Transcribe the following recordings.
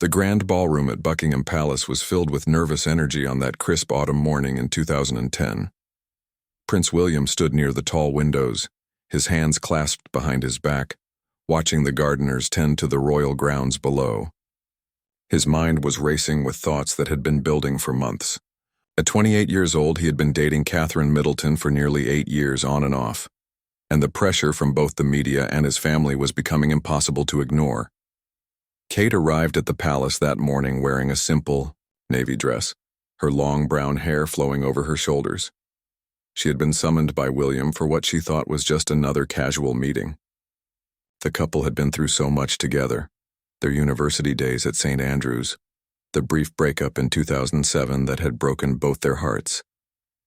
The grand ballroom at Buckingham Palace was filled with nervous energy on that crisp autumn morning in 2010. Prince William stood near the tall windows, his hands clasped behind his back, watching the gardeners tend to the royal grounds below. His mind was racing with thoughts that had been building for months. At 28 years old, he had been dating Catherine Middleton for nearly 8 years on and off, and the pressure from both the media and his family was becoming impossible to ignore. Kate arrived at the palace that morning wearing a simple, navy dress, her long brown hair flowing over her shoulders. She had been summoned by William for what she thought was just another casual meeting. The couple had been through so much together, their university days at St. Andrews, the brief breakup in 2007 that had broken both their hearts,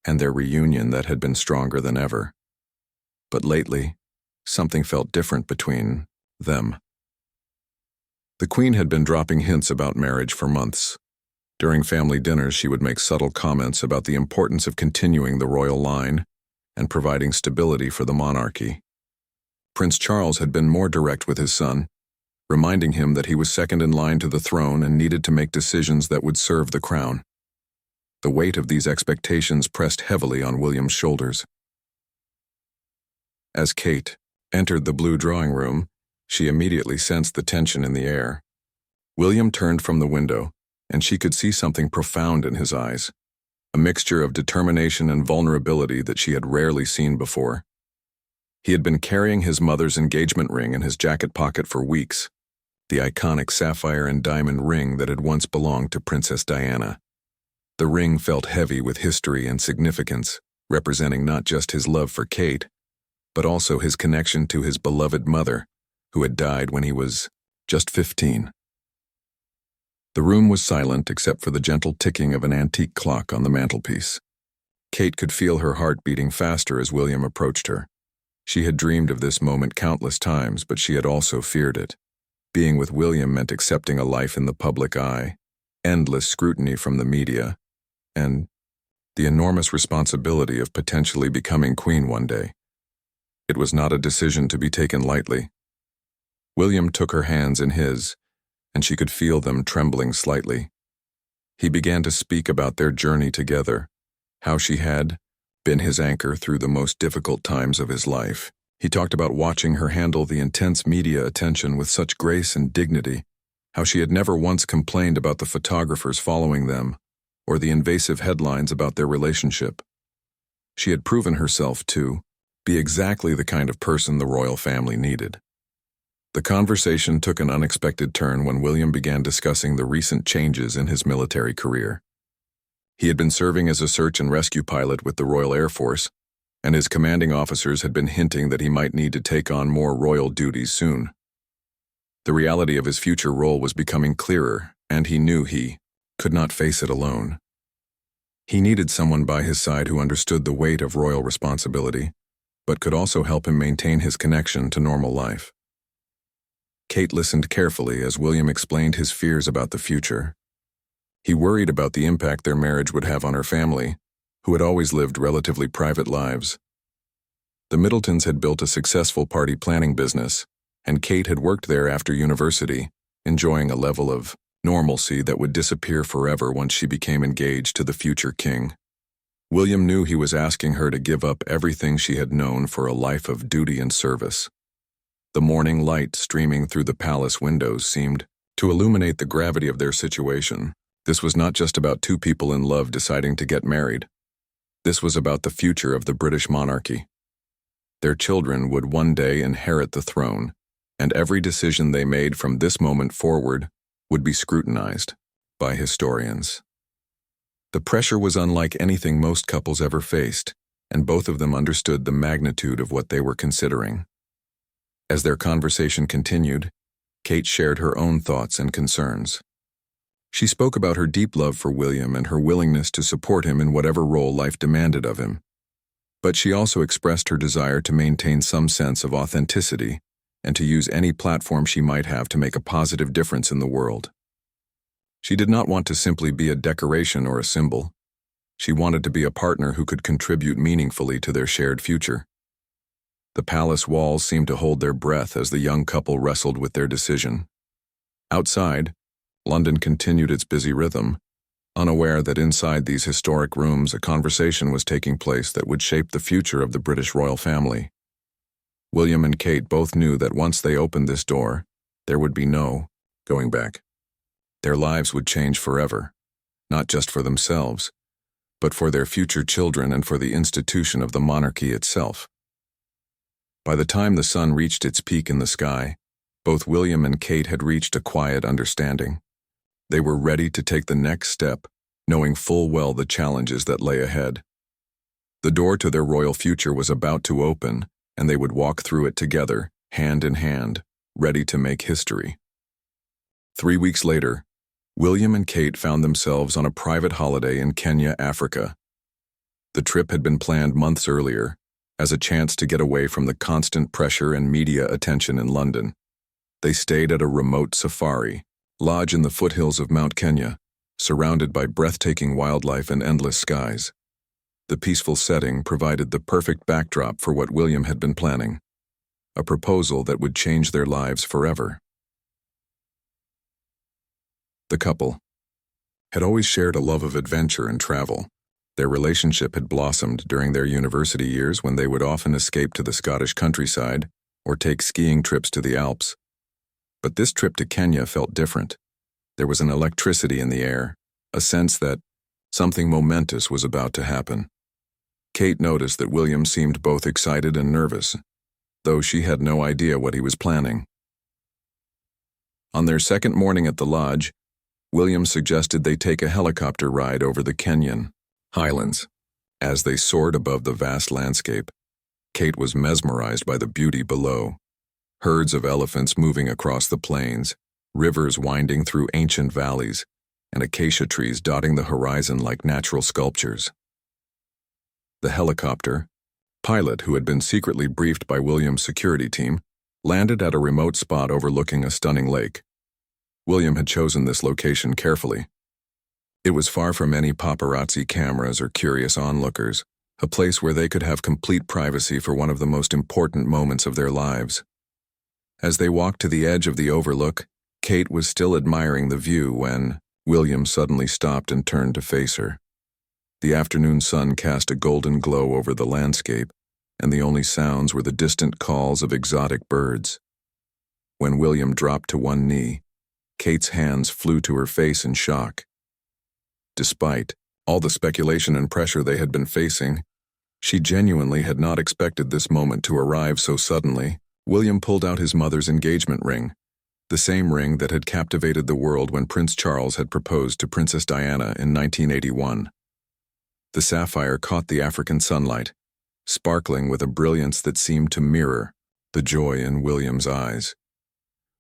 and their reunion that had been stronger than ever. But lately, something felt different between them. The Queen had been dropping hints about marriage for months. During family dinners, she would make subtle comments about the importance of continuing the royal line and providing stability for the monarchy. Prince Charles had been more direct with his son, reminding him that he was second in line to the throne and needed to make decisions that would serve the crown. The weight of these expectations pressed heavily on William's shoulders. As Kate entered the blue drawing room, she immediately sensed the tension in the air. William turned from the window, and she could see something profound in his eyes, a mixture of determination and vulnerability that she had rarely seen before. He had been carrying his mother's engagement ring in his jacket pocket for weeks, the iconic sapphire and diamond ring that had once belonged to Princess Diana. The ring felt heavy with history and significance, representing not just his love for Kate, but also his connection to his beloved mother, who had died when he was just 15. The room was silent except for the gentle ticking of an antique clock on the mantelpiece. Kate could feel her heart beating faster as William approached her. She had dreamed of this moment countless times, but she had also feared it. Being with William meant accepting a life in the public eye, endless scrutiny from the media, and the enormous responsibility of potentially becoming queen one day. It was not a decision to be taken lightly. William took her hands in his, and she could feel them trembling slightly. He began to speak about their journey together, how she had been his anchor through the most difficult times of his life. He talked about watching her handle the intense media attention with such grace and dignity, how she had never once complained about the photographers following them, or the invasive headlines about their relationship. She had proven herself to be exactly the kind of person the royal family needed. The conversation took an unexpected turn when William began discussing the recent changes in his military career. He had been serving as a search and rescue pilot with the Royal Air Force, and his commanding officers had been hinting that he might need to take on more royal duties soon. The reality of his future role was becoming clearer, and he knew he could not face it alone. He needed someone by his side who understood the weight of royal responsibility, but could also help him maintain his connection to normal life. Kate listened carefully as William explained his fears about the future. He worried about the impact their marriage would have on her family, who had always lived relatively private lives. The Middletons had built a successful party planning business, and Kate had worked there after university, enjoying a level of normalcy that would disappear forever once she became engaged to the future king. William knew he was asking her to give up everything she had known for a life of duty and service. The morning light streaming through the palace windows seemed to illuminate the gravity of their situation. This was not just about two people in love deciding to get married. This was about the future of the British monarchy. Their children would one day inherit the throne, and every decision they made from this moment forward would be scrutinized by historians. The pressure was unlike anything most couples ever faced, and both of them understood the magnitude of what they were considering. As their conversation continued, Kate shared her own thoughts and concerns. She spoke about her deep love for William and her willingness to support him in whatever role life demanded of him. But she also expressed her desire to maintain some sense of authenticity and to use any platform she might have to make a positive difference in the world. She did not want to simply be a decoration or a symbol. She wanted to be a partner who could contribute meaningfully to their shared future. The palace walls seemed to hold their breath as the young couple wrestled with their decision. Outside, London continued its busy rhythm, unaware that inside these historic rooms a conversation was taking place that would shape the future of the British royal family. William and Kate both knew that once they opened this door, there would be no going back. Their lives would change forever, not just for themselves, but for their future children and for the institution of the monarchy itself. By the time the sun reached its peak in the sky, both William and Kate had reached a quiet understanding. They were ready to take the next step, knowing full well the challenges that lay ahead. The door to their royal future was about to open, and they would walk through it together, hand in hand, ready to make history. 3 weeks later, William and Kate found themselves on a private holiday in Kenya, Africa. The trip had been planned months earlier, as a chance to get away from the constant pressure and media attention in London. They stayed at a remote safari lodge in the foothills of Mount Kenya, surrounded by breathtaking wildlife and endless skies. The peaceful setting provided the perfect backdrop for what William had been planning, a proposal that would change their lives forever. The couple had always shared a love of adventure and travel. Their relationship had blossomed during their university years when they would often escape to the Scottish countryside or take skiing trips to the Alps. But this trip to Kenya felt different. There was an electricity in the air, a sense that something momentous was about to happen. Kate noticed that William seemed both excited and nervous, though she had no idea what he was planning. On their second morning at the lodge, William suggested they take a helicopter ride over the Kenyan highlands. As they soared above the vast landscape, Kate was mesmerized by the beauty below. Herds of elephants moving across the plains, rivers winding through ancient valleys, and acacia trees dotting the horizon like natural sculptures. The helicopter pilot, who had been secretly briefed by William's security team, landed at a remote spot overlooking a stunning lake. William had chosen this location carefully. It was far from any paparazzi cameras or curious onlookers, a place where they could have complete privacy for one of the most important moments of their lives. As they walked to the edge of the overlook, Kate was still admiring the view when William suddenly stopped and turned to face her. The afternoon sun cast a golden glow over the landscape, and the only sounds were the distant calls of exotic birds. When William dropped to one knee, Kate's hands flew to her face in shock. Despite all the speculation and pressure they had been facing, she genuinely had not expected this moment to arrive so suddenly. William pulled out his mother's engagement ring, the same ring that had captivated the world when Prince Charles had proposed to Princess Diana in 1981. The sapphire caught the African sunlight, sparkling with a brilliance that seemed to mirror the joy in William's eyes.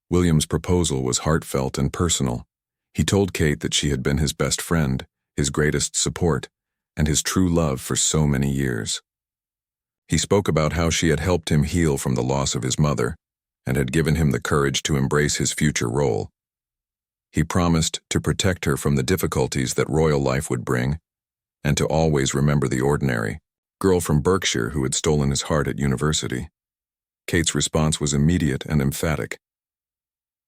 William's proposal was heartfelt and personal. He told Kate that she had been his best friend, his greatest support, and his true love for so many years. He spoke about how she had helped him heal from the loss of his mother and had given him the courage to embrace his future role. He promised to protect her from the difficulties that royal life would bring and to always remember the ordinary girl from Berkshire who had stolen his heart at university. Kate's response was immediate and emphatic.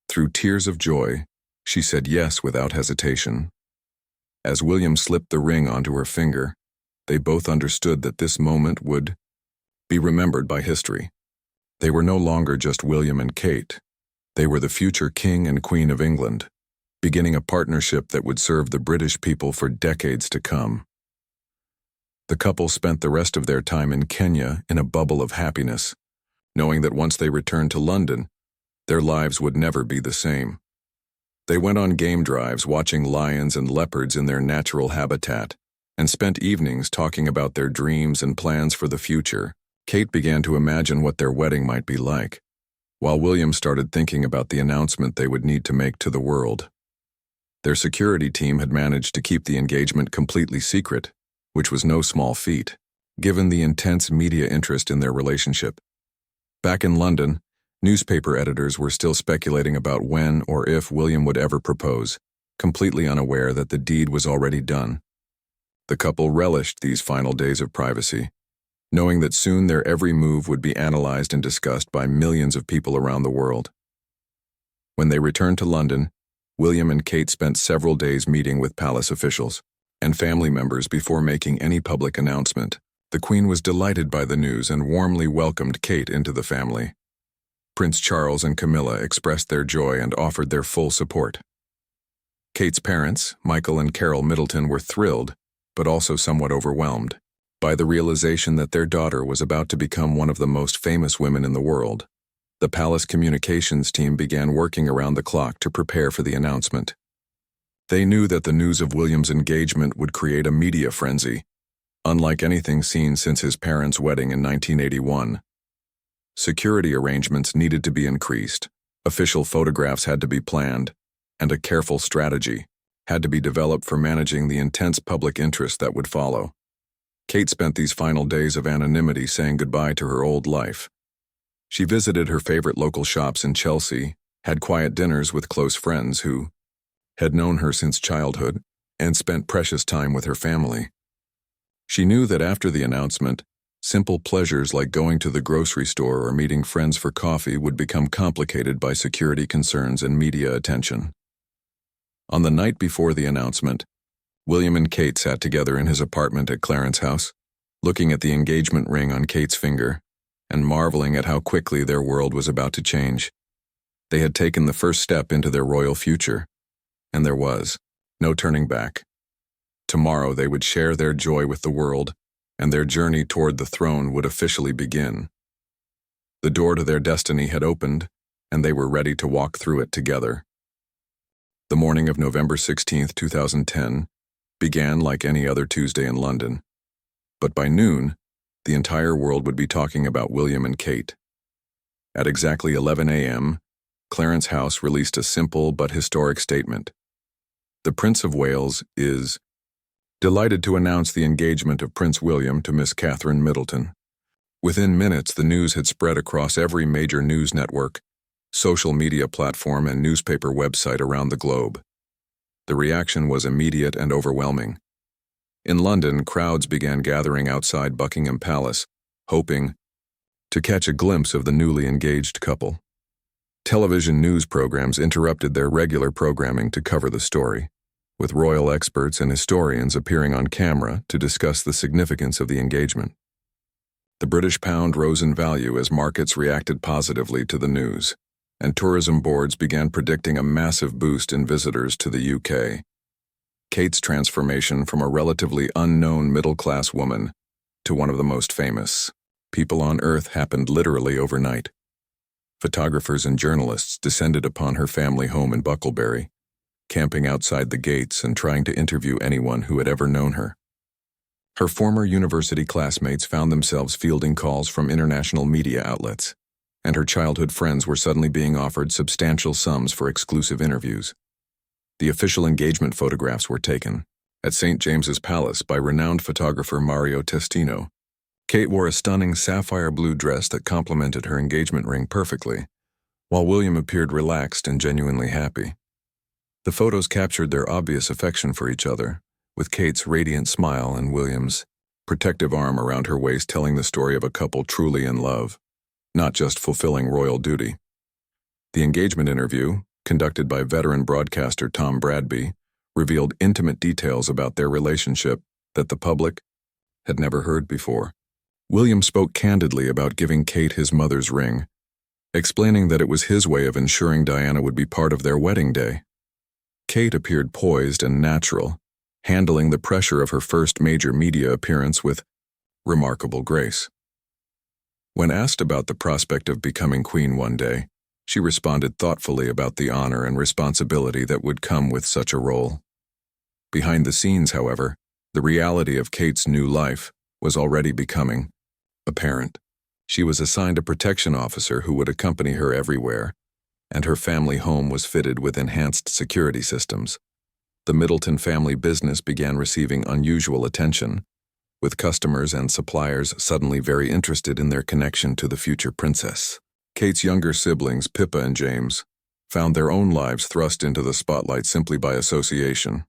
Through tears of joy, she said yes without hesitation. As William slipped the ring onto her finger, they both understood that this moment would be remembered by history. They were no longer just William and Kate. They were the future King and Queen of England, beginning a partnership that would serve the British people for decades to come. The couple spent the rest of their time in Kenya in a bubble of happiness, knowing that once they returned to London, their lives would never be the same. They went on game drives watching lions and leopards in their natural habitat, and spent evenings talking about their dreams and plans for the future. Kate began to imagine what their wedding might be like, while William started thinking about the announcement they would need to make to the world. Their security team had managed to keep the engagement completely secret, which was no small feat, given the intense media interest in their relationship. Back in London, newspaper editors were still speculating about when or if William would ever propose, completely unaware that the deed was already done. The couple relished these final days of privacy, knowing that soon their every move would be analyzed and discussed by millions of people around the world. When they returned to London, William and Kate spent several days meeting with palace officials and family members before making any public announcement. The Queen was delighted by the news and warmly welcomed Kate into the family. Prince Charles and Camilla expressed their joy and offered their full support. Kate's parents, Michael and Carol Middleton, were thrilled, but also somewhat overwhelmed by the realization that their daughter was about to become one of the most famous women in the world. The palace communications team began working around the clock to prepare for the announcement. They knew that the news of William's engagement would create a media frenzy, unlike anything seen since his parents' wedding in 1981. Security arrangements needed to be increased, official photographs had to be planned, and a careful strategy had to be developed for managing the intense public interest that would follow. Kate spent these final days of anonymity saying goodbye to her old life. She visited her favorite local shops in Chelsea, had quiet dinners with close friends who had known her since childhood, and spent precious time with her family. She knew that after the announcement, simple pleasures like going to the grocery store or meeting friends for coffee would become complicated by security concerns and media attention. On the night before the announcement, William and Kate sat together in his apartment at Clarence House, looking at the engagement ring on Kate's finger and marveling at how quickly their world was about to change. They had taken the first step into their royal future, and there was no turning back. Tomorrow they would share their joy with the world, and their journey toward the throne would officially begin. The door to their destiny had opened, and they were ready to walk through it together. The morning of November 16, 2010, began like any other Tuesday in London. But by noon, the entire world would be talking about William and Kate. At exactly 11 a.m., Clarence House released a simple but historic statement. The Prince of Wales is delighted to announce the engagement of Prince William to Miss Catherine Middleton. Within minutes, the news had spread across every major news network, social media platform, and newspaper website around the globe. The reaction was immediate and overwhelming. In London, crowds began gathering outside Buckingham Palace, hoping to catch a glimpse of the newly engaged couple. Television news programs interrupted their regular programming to cover the story, with royal experts and historians appearing on camera to discuss the significance of the engagement. The British pound rose in value as markets reacted positively to the news, and tourism boards began predicting a massive boost in visitors to the UK. Kate's transformation from a relatively unknown middle-class woman to one of the most famous people on earth happened literally overnight. Photographers and journalists descended upon her family home in Bucklebury, camping outside the gates and trying to interview anyone who had ever known her. Her former university classmates found themselves fielding calls from international media outlets, and her childhood friends were suddenly being offered substantial sums for exclusive interviews. The official engagement photographs were taken at St. James's Palace by renowned photographer Mario Testino. Kate wore a stunning sapphire blue dress that complemented her engagement ring perfectly, while William appeared relaxed and genuinely happy. The photos captured their obvious affection for each other, with Kate's radiant smile and William's protective arm around her waist telling the story of a couple truly in love, not just fulfilling royal duty. The engagement interview, conducted by veteran broadcaster Tom Bradby, revealed intimate details about their relationship that the public had never heard before. William spoke candidly about giving Kate his mother's ring, explaining that it was his way of ensuring Diana would be part of their wedding day. Kate appeared poised and natural, handling the pressure of her first major media appearance with remarkable grace. When asked about the prospect of becoming queen one day, she responded thoughtfully about the honor and responsibility that would come with such a role. Behind the scenes, however, the reality of Kate's new life was already becoming apparent. She was assigned a protection officer who would accompany her everywhere, and her family home was fitted with enhanced security systems. The Middleton family business began receiving unusual attention, with customers and suppliers suddenly very interested in their connection to the future princess. Kate's younger siblings, Pippa and James, found their own lives thrust into the spotlight simply by association.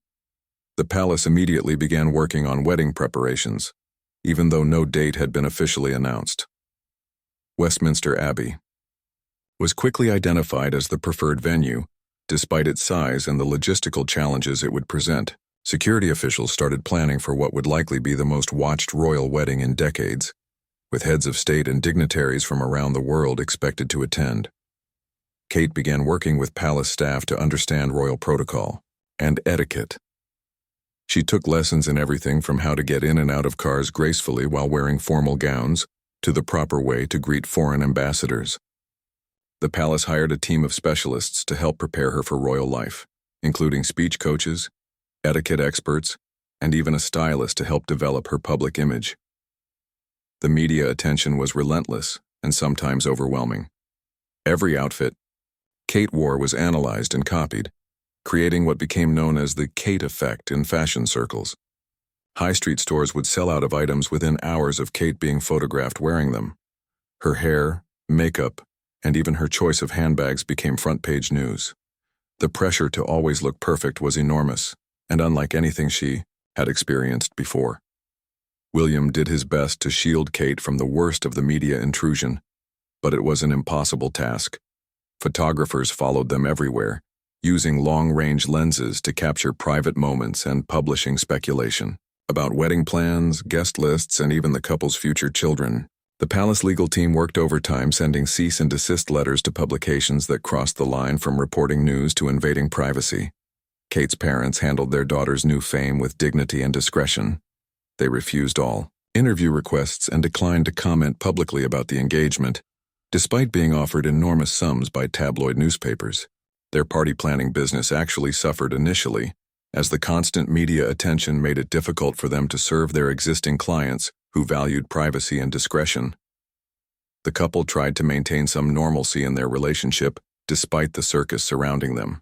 The palace immediately began working on wedding preparations, even though no date had been officially announced. Westminster Abbey was quickly identified as the preferred venue, Despite its size and the logistical challenges it would present, security officials started planning for what would likely be the most watched royal wedding in decades, with heads of state and dignitaries from around the world expected to attend. Kate began working with palace staff to understand royal protocol and etiquette. She took lessons in everything from how to get in and out of cars gracefully while wearing formal gowns to the proper way to greet foreign ambassadors. The palace hired a team of specialists to help prepare her for royal life, including speech coaches, etiquette experts, and even a stylist to help develop her public image. The media attention was relentless and sometimes overwhelming. Every outfit Kate wore was analyzed and copied, creating what became known as the Kate effect in fashion circles. High street stores would sell out of items within hours of Kate being photographed wearing them. Her hair, makeup, and even her choice of handbags became front-page news. The pressure to always look perfect was enormous, and unlike anything she had experienced before. William did his best to shield Kate from the worst of the media intrusion, but it was an impossible task. Photographers followed them everywhere, using long-range lenses to capture private moments and publishing speculation about wedding plans, guest lists, and even the couple's future children. The palace legal team worked overtime, sending cease and desist letters to publications that crossed the line from reporting news to invading privacy. Kate's parents handled their daughter's new fame with dignity and discretion. They refused all interview requests and declined to comment publicly about the engagement, despite being offered enormous sums by tabloid newspapers. Their party planning business actually suffered initially, as the constant media attention made it difficult for them to serve their existing clients who valued privacy and discretion. The couple tried to maintain some normalcy in their relationship, despite the circus surrounding them.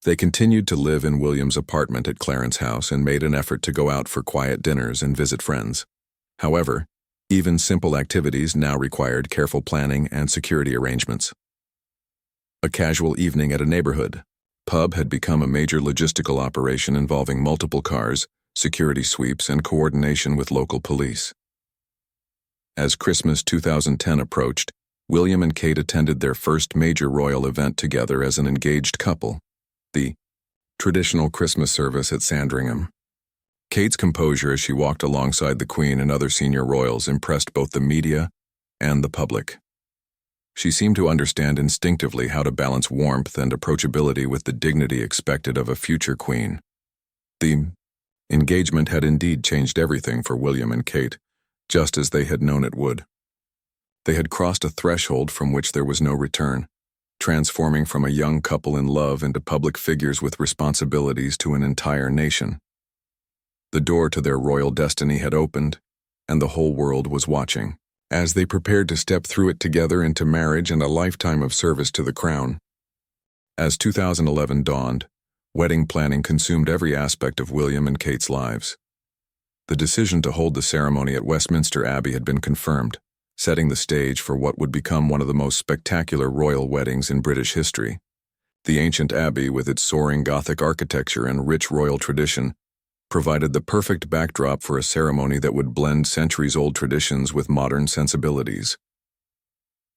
They continued to live in William's apartment at Clarence House and made an effort to go out for quiet dinners and visit friends. However, even simple activities now required careful planning and security arrangements. A casual evening at a neighborhood pub had become a major logistical operation involving multiple cars, security sweeps, and coordination with local police. As Christmas 2010 approached, William and Kate attended their first major royal event together as an engaged couple, the traditional Christmas service at Sandringham. Kate's composure as she walked alongside the Queen and other senior royals impressed both the media and the public. She seemed to understand instinctively how to balance warmth and approachability with the dignity expected of a future queen. The engagement had indeed changed everything for William and Kate, just as they had known it would. They had crossed a threshold from which there was no return, transforming from a young couple in love into public figures with responsibilities to an entire nation. The door to their royal destiny had opened, and the whole world was watching, as they prepared to step through it together into marriage and a lifetime of service to the crown. As 2011 dawned, wedding planning consumed every aspect of William and Kate's lives. The decision to hold the ceremony at Westminster Abbey had been confirmed, setting the stage for what would become one of the most spectacular royal weddings in British history. The ancient abbey, with its soaring Gothic architecture and rich royal tradition, provided the perfect backdrop for a ceremony that would blend centuries-old traditions with modern sensibilities.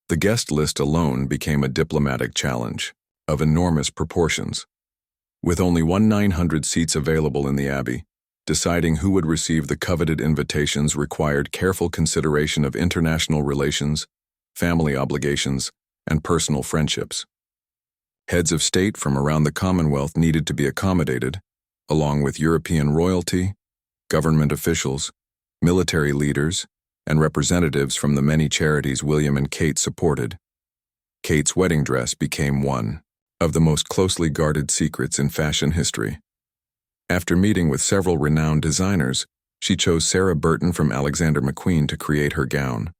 The guest list alone became a diplomatic challenge of enormous proportions. With only 900 seats available in the abbey, deciding who would receive the coveted invitations required careful consideration of international relations, family obligations, and personal friendships. Heads of state from around the Commonwealth needed to be accommodated, along with European royalty, government officials, military leaders, and representatives from the many charities William and Kate supported. Kate's wedding dress became one of the most closely guarded secrets in fashion history. After meeting with several renowned designers, she chose Sarah Burton from Alexander McQueen to create her gown.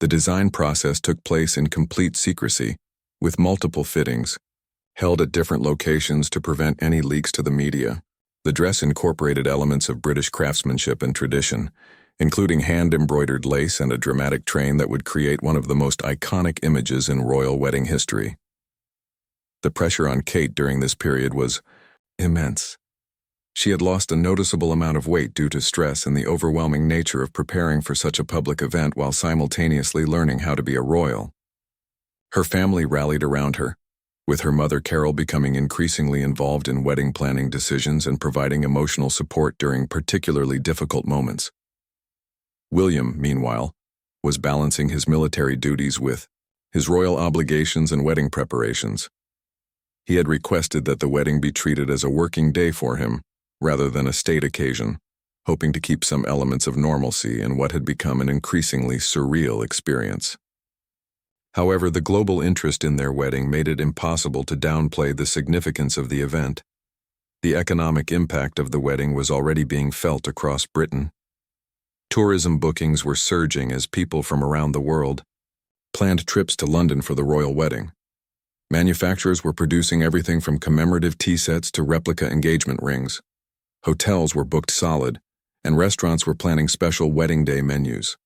The design process took place in complete secrecy, with multiple fittings, held at different locations to prevent any leaks to the media. The dress incorporated elements of British craftsmanship and tradition, including hand-embroidered lace and a dramatic train that would create one of the most iconic images in royal wedding history. The pressure on Kate during this period was immense. She had lost a noticeable amount of weight due to stress and the overwhelming nature of preparing for such a public event while simultaneously learning how to be a royal. Her family rallied around her, with her mother Carol becoming increasingly involved in wedding planning decisions and providing emotional support during particularly difficult moments. William, meanwhile, was balancing his military duties with his royal obligations and wedding preparations. He had requested that the wedding be treated as a working day for him, rather than a state occasion, hoping to keep some elements of normalcy in what had become an increasingly surreal experience. However, the global interest in their wedding made it impossible to downplay the significance of the event. The economic impact of the wedding was already being felt across Britain. Tourism bookings were surging as people from around the world planned trips to London for the royal wedding. Manufacturers were producing everything from commemorative tea sets to replica engagement rings. Hotels were booked solid, and restaurants were planning special wedding day menus.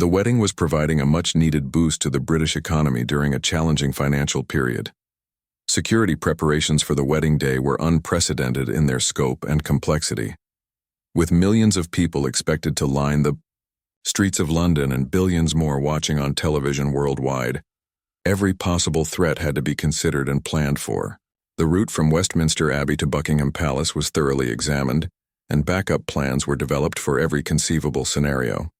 The wedding was providing a much-needed boost to the British economy during a challenging financial period. Security preparations for the wedding day were unprecedented in their scope and complexity. With millions of people expected to line the streets of London and billions more watching on television worldwide, every possible threat had to be considered and planned for. The route from Westminster Abbey to Buckingham Palace was thoroughly examined, and backup plans were developed for every conceivable scenario.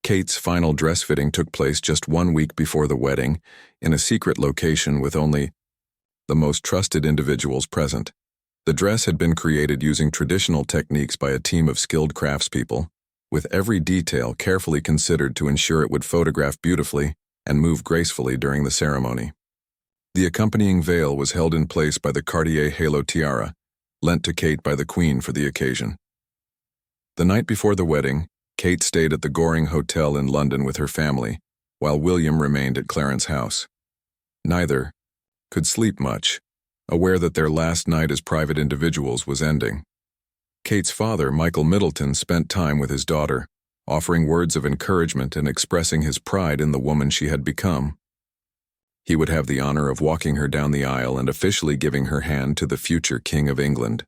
Kate's final dress fitting took place just 1 week before the wedding, in a secret location with only the most trusted individuals present. The dress had been created using traditional techniques by a team of skilled craftspeople, with every detail carefully considered to ensure it would photograph beautifully and move gracefully during the ceremony. The accompanying veil was held in place by the Cartier halo tiara, lent to Kate by the Queen for the occasion. The night before the wedding, Kate stayed at the Goring Hotel in London with her family, while William remained at Clarence House. Neither could sleep much, aware that their last night as private individuals was ending. Kate's father, Michael Middleton, spent time with his daughter, offering words of encouragement and expressing his pride in the woman she had become. He would have the honor of walking her down the aisle and officially giving her hand to the future King of England.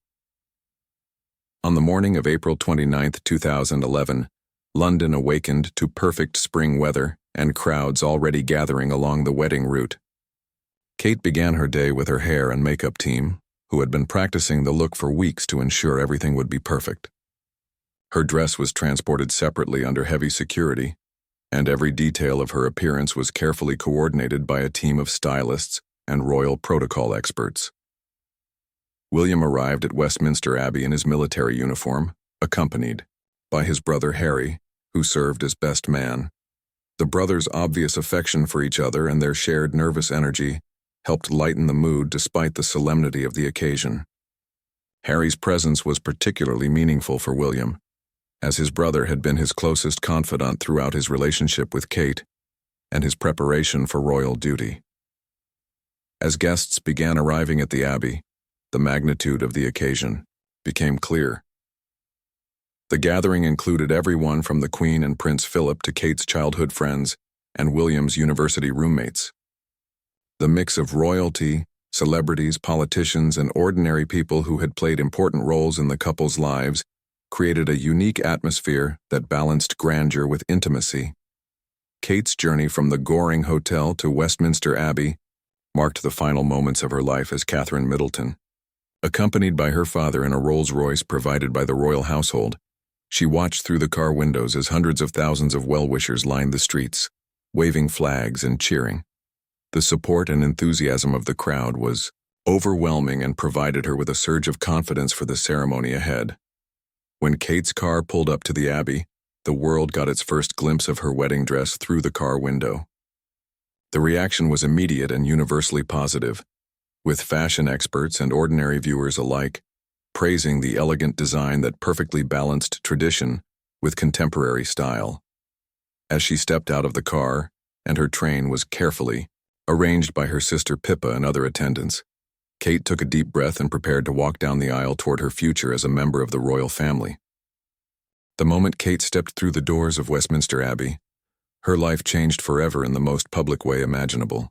On the morning of April 29, 2011, London awakened to perfect spring weather and crowds already gathering along the wedding route. Kate began her day with her hair and makeup team, who had been practicing the look for weeks to ensure everything would be perfect. Her dress was transported separately under heavy security, and every detail of her appearance was carefully coordinated by a team of stylists and royal protocol experts. William arrived at Westminster Abbey in his military uniform, accompanied by his brother Harry, who served as best man. The brothers' obvious affection for each other and their shared nervous energy helped lighten the mood despite the solemnity of the occasion. Harry's presence was particularly meaningful for William, as his brother had been his closest confidant throughout his relationship with Kate and his preparation for royal duty. As guests began arriving at the Abbey, the magnitude of the occasion became clear. The gathering included everyone from the Queen and Prince Philip to Kate's childhood friends and William's university roommates. The mix of royalty, celebrities, politicians, and ordinary people who had played important roles in the couple's lives created a unique atmosphere that balanced grandeur with intimacy. Kate's journey from the Goring Hotel to Westminster Abbey marked the final moments of her life as Catherine Middleton. Accompanied by her father in a Rolls-Royce provided by the royal household, she watched through the car windows as hundreds of thousands of well-wishers lined the streets, waving flags and cheering. The support and enthusiasm of the crowd was overwhelming and provided her with a surge of confidence for the ceremony ahead. When Kate's car pulled up to the Abbey, the world got its first glimpse of her wedding dress through the car window. The reaction was immediate and universally positive, with fashion experts and ordinary viewers alike praising the elegant design that perfectly balanced tradition with contemporary style. As she stepped out of the car, and her train was carefully arranged by her sister Pippa and other attendants, Kate took a deep breath and prepared to walk down the aisle toward her future as a member of the royal family. The moment Kate stepped through the doors of Westminster Abbey, her life changed forever in the most public way imaginable.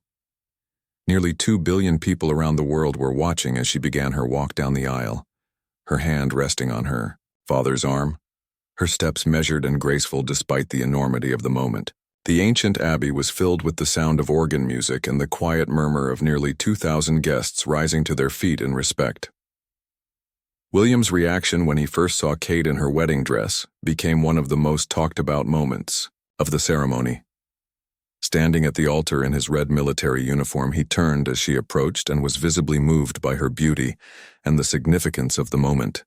Nearly 2 billion people around the world were watching as she began her walk down the aisle, her hand resting on her father's arm, her steps measured and graceful despite the enormity of the moment. The ancient abbey was filled with the sound of organ music and the quiet murmur of nearly 2,000 guests rising to their feet in respect. William's reaction when he first saw Kate in her wedding dress became one of the most talked-about moments of the ceremony. Standing at the altar in his red military uniform, he turned as she approached and was visibly moved by her beauty and the significance of the moment.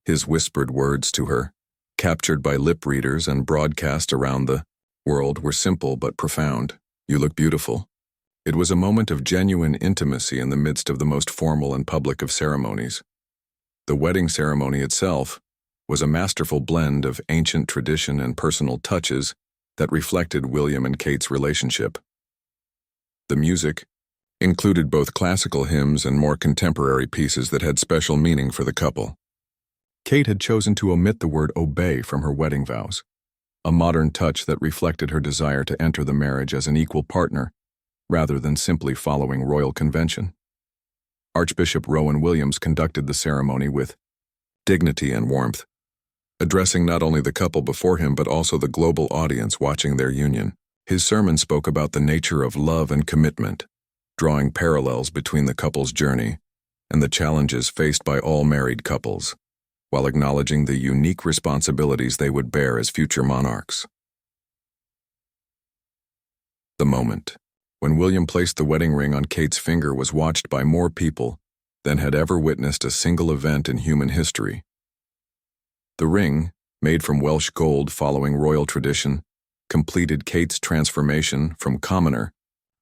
His whispered words to her, captured by lip readers and broadcast around the world, were simple but profound. "You look beautiful." It was a moment of genuine intimacy in the midst of the most formal and public of ceremonies. The wedding ceremony itself was a masterful blend of ancient tradition and personal touches that reflected William and Kate's relationship. The music included both classical hymns and more contemporary pieces that had special meaning for the couple. Kate had chosen to omit the word obey from her wedding vows, a modern touch that reflected her desire to enter the marriage as an equal partner, rather than simply following royal convention. Archbishop Rowan Williams conducted the ceremony with dignity and warmth, addressing not only the couple before him but also the global audience watching their union. His sermon spoke about the nature of love and commitment, drawing parallels between the couple's journey and the challenges faced by all married couples, while acknowledging the unique responsibilities they would bear as future monarchs. The moment when William placed the wedding ring on Kate's finger was watched by more people than had ever witnessed a single event in human history. The ring, made from Welsh gold following royal tradition, completed Kate's transformation from commoner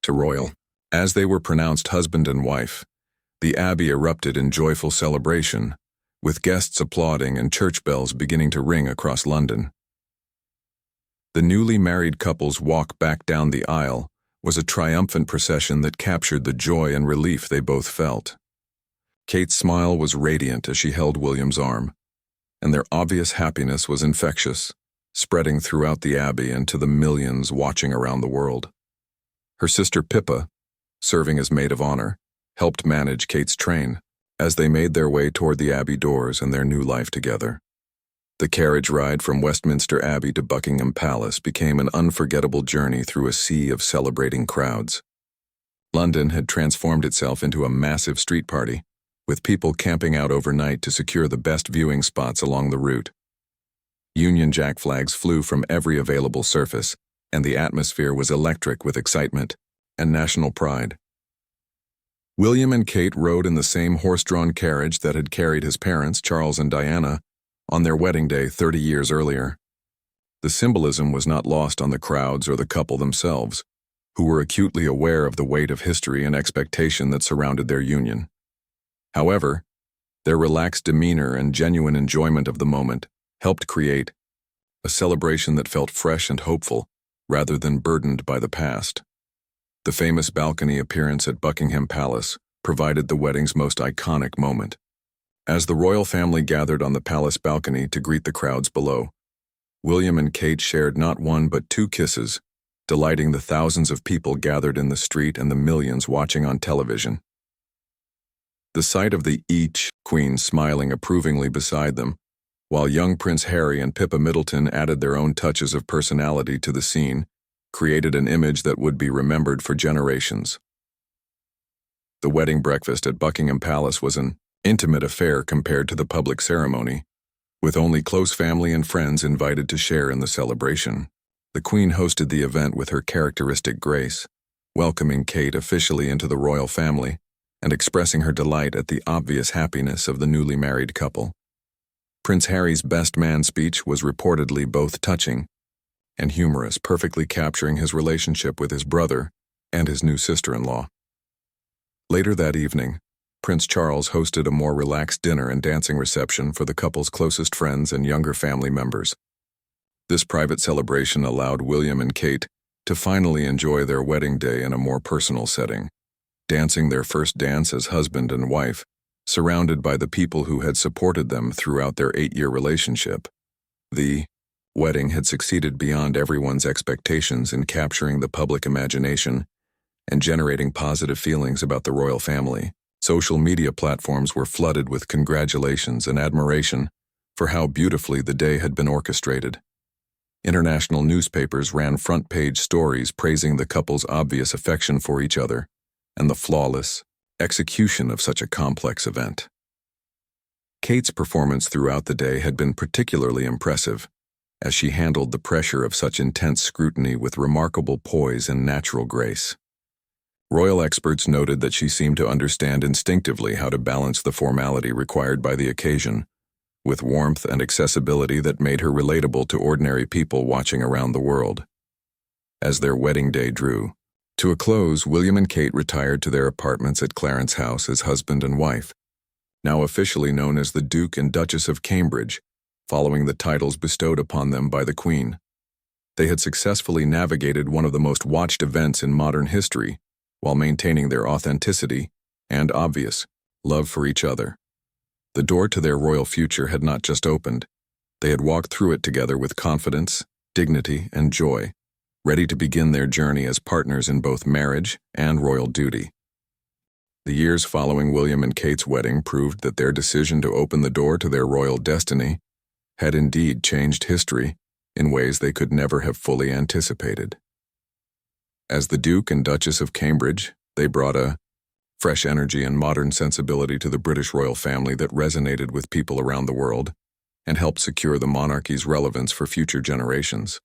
to royal. As they were pronounced husband and wife, the abbey erupted in joyful celebration, with guests applauding and church bells beginning to ring across London. The newly married couple's walk back down the aisle was a triumphant procession that captured the joy and relief they both felt. Kate's smile was radiant as she held William's arm, and their obvious happiness was infectious, spreading throughout the abbey and to the millions watching around the world. Her sister Pippa, serving as maid of honor, helped manage Kate's train as they made their way toward the abbey doors and their new life together. The carriage ride from Westminster Abbey to Buckingham Palace became an unforgettable journey through a sea of celebrating crowds. London had transformed itself into a massive street party, with people camping out overnight to secure the best viewing spots along the route. Union Jack flags flew from every available surface, and the atmosphere was electric with excitement and national pride. William and Kate rode in the same horse-drawn carriage that had carried his parents, Charles and Diana, on their wedding day 30 years earlier. The symbolism was not lost on the crowds or the couple themselves, who were acutely aware of the weight of history and expectation that surrounded their union. However, their relaxed demeanor and genuine enjoyment of the moment helped create a celebration that felt fresh and hopeful, rather than burdened by the past. The famous balcony appearance at Buckingham Palace provided the wedding's most iconic moment. As the royal family gathered on the palace balcony to greet the crowds below, William and Kate shared not one but two kisses, delighting the thousands of people gathered in the street and the millions watching on television. The sight of the each queen smiling approvingly beside them, while young Prince Harry and Pippa Middleton added their own touches of personality to the scene, created an image that would be remembered for generations. The wedding breakfast at Buckingham Palace was an intimate affair compared to the public ceremony, with only close family and friends invited to share in the celebration. The Queen hosted the event with her characteristic grace, welcoming Kate officially into the royal family and expressing her delight at the obvious happiness of the newly married couple. Prince Harry's best man speech was reportedly both touching and humorous, perfectly capturing his relationship with his brother and his new sister-in-law. Later that evening, Prince Charles hosted a more relaxed dinner and dancing reception for the couple's closest friends and younger family members. This private celebration allowed William and Kate to finally enjoy their wedding day in a more personal setting, dancing their first dance as husband and wife, surrounded by the people who had supported them throughout their 8-year relationship. The wedding had succeeded beyond everyone's expectations in capturing the public imagination and generating positive feelings about the royal family. Social media platforms were flooded with congratulations and admiration for how beautifully the day had been orchestrated. International newspapers ran front-page stories praising the couple's obvious affection for each other and the flawless execution of such a complex event. Kate's performance throughout the day had been particularly impressive, as she handled the pressure of such intense scrutiny with remarkable poise and natural grace. Royal experts noted that she seemed to understand instinctively how to balance the formality required by the occasion, with warmth and accessibility that made her relatable to ordinary people watching around the world. As their wedding day drew to a close, William and Kate retired to their apartments at Clarence House as husband and wife, now officially known as the Duke and Duchess of Cambridge, following the titles bestowed upon them by the Queen. They had successfully navigated one of the most watched events in modern history, while maintaining their authenticity and obvious love for each other. The door to their royal future had not just opened. They had walked through it together with confidence, dignity, and joy, ready to begin their journey as partners in both marriage and royal duty. The years following William and Kate's wedding proved that their decision to open the door to their royal destiny had indeed changed history in ways they could never have fully anticipated. As the Duke and Duchess of Cambridge, they brought a fresh energy and modern sensibility to the British royal family that resonated with people around the world and helped secure the monarchy's relevance for future generations.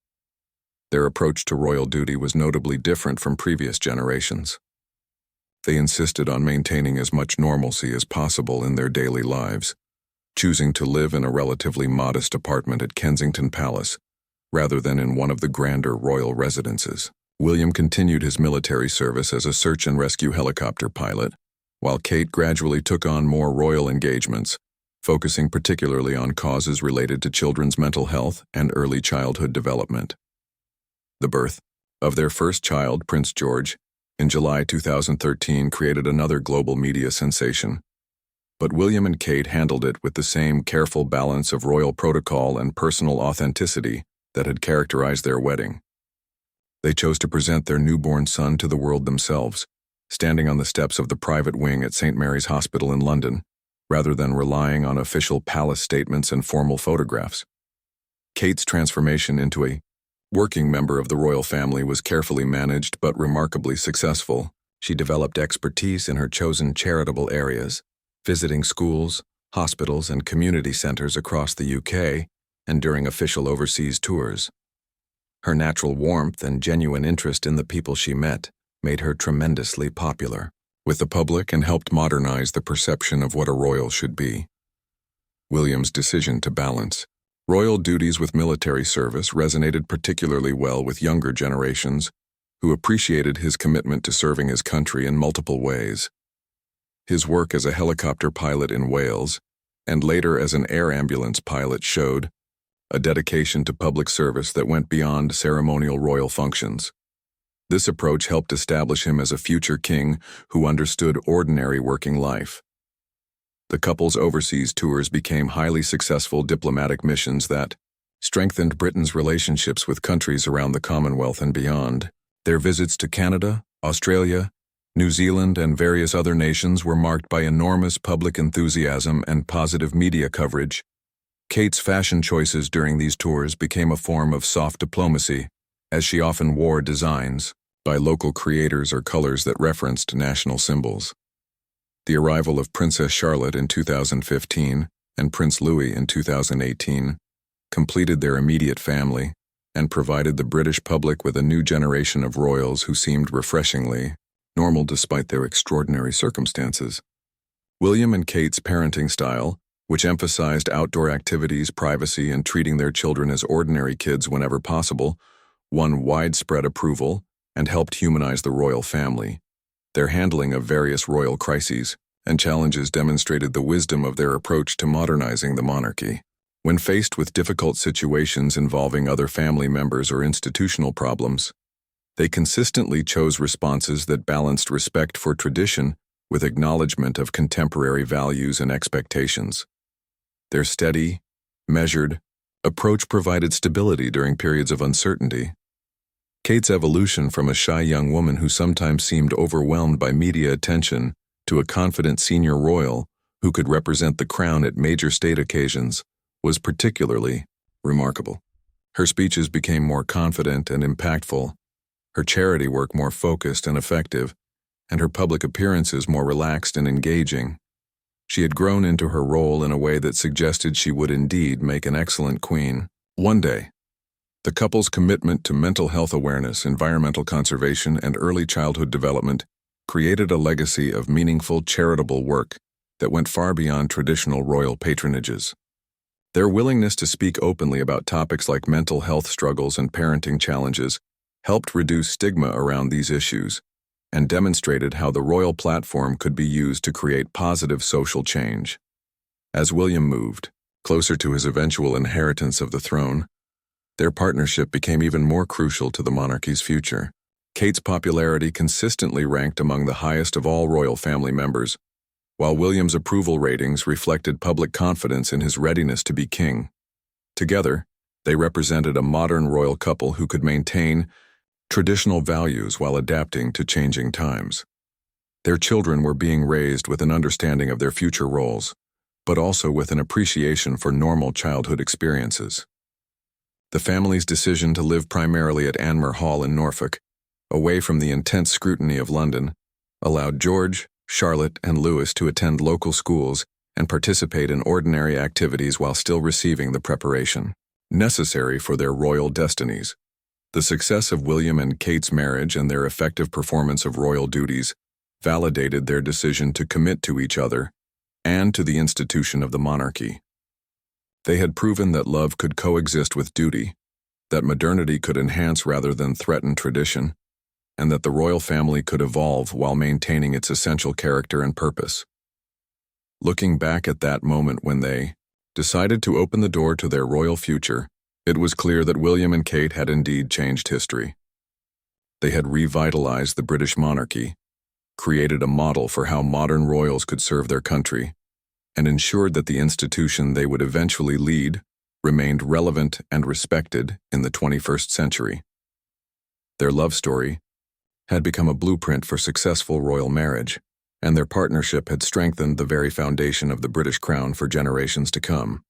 Their approach to royal duty was notably different from previous generations. They insisted on maintaining as much normalcy as possible in their daily lives, choosing to live in a relatively modest apartment at Kensington Palace rather than in one of the grander royal residences. William continued his military service as a search and rescue helicopter pilot, while Kate gradually took on more royal engagements, focusing particularly on causes related to children's mental health and early childhood development. The birth of their first child, Prince George, in July 2013 created another global media sensation. But William and Kate handled it with the same careful balance of royal protocol and personal authenticity that had characterized their wedding. They chose to present their newborn son to the world themselves, standing on the steps of the private wing at St. Mary's Hospital in London, rather than relying on official palace statements and formal photographs. Kate's transformation into a working member of the royal family was carefully managed but remarkably successful. She developed expertise in her chosen charitable areas, visiting schools, hospitals, and community centers across the UK and during official overseas tours. Her natural warmth and genuine interest in the people she met made her tremendously popular with the public and helped modernize the perception of what a royal should be. William's decision to balance royal duties with military service resonated particularly well with younger generations who appreciated his commitment to serving his country in multiple ways. His work as a helicopter pilot in Wales and later as an air ambulance pilot showed a dedication to public service that went beyond ceremonial royal functions. This approach helped establish him as a future king who understood ordinary working life. The couple's overseas tours became highly successful diplomatic missions that strengthened Britain's relationships with countries around the Commonwealth and beyond. Their visits to Canada, Australia, New Zealand, and various other nations were marked by enormous public enthusiasm and positive media coverage. Kate's fashion choices during these tours became a form of soft diplomacy, as she often wore designs by local creators or colors that referenced national symbols. The arrival of Princess Charlotte in 2015 and Prince Louis in 2018 completed their immediate family and provided the British public with a new generation of royals who seemed refreshingly normal despite their extraordinary circumstances. William and Kate's parenting style, which emphasized outdoor activities, privacy, and treating their children as ordinary kids whenever possible, won widespread approval and helped humanize the royal family. Their handling of various royal crises and challenges demonstrated the wisdom of their approach to modernizing the monarchy. When faced with difficult situations involving other family members or institutional problems, they consistently chose responses that balanced respect for tradition with acknowledgement of contemporary values and expectations. Their steady, measured approach provided stability during periods of uncertainty. Kate's evolution from a shy young woman who sometimes seemed overwhelmed by media attention to a confident senior royal who could represent the crown at major state occasions was particularly remarkable. Her speeches became more confident and impactful, her charity work more focused and effective, and her public appearances more relaxed and engaging. She had grown into her role in a way that suggested she would indeed make an excellent queen. One day, the couple's commitment to mental health awareness, environmental conservation, and early childhood development created a legacy of meaningful charitable work that went far beyond traditional royal patronages. Their willingness to speak openly about topics like mental health struggles and parenting challenges helped reduce stigma around these issues and demonstrated how the royal platform could be used to create positive social change. As William moved closer to his eventual inheritance of the throne, their partnership became even more crucial to the monarchy's future. Kate's popularity consistently ranked among the highest of all royal family members, while William's approval ratings reflected public confidence in his readiness to be king. Together, they represented a modern royal couple who could maintain traditional values while adapting to changing times. Their children were being raised with an understanding of their future roles, but also with an appreciation for normal childhood experiences. The family's decision to live primarily at Anmer Hall in Norfolk, away from the intense scrutiny of London, allowed George, Charlotte, and Louis to attend local schools and participate in ordinary activities while still receiving the preparation necessary for their royal destinies. The success of William and Kate's marriage and their effective performance of royal duties validated their decision to commit to each other and to the institution of the monarchy. They had proven that love could coexist with duty, that modernity could enhance rather than threaten tradition, and that the royal family could evolve while maintaining its essential character and purpose. Looking back at that moment when they decided to open the door to their royal future, it was clear that William and Kate had indeed changed history. They had revitalized the British monarchy, created a model for how modern royals could serve their country, and ensured that the institution they would eventually lead remained relevant and respected in the 21st century. Their love story had become a blueprint for successful royal marriage, and their partnership had strengthened the very foundation of the British crown for generations to come.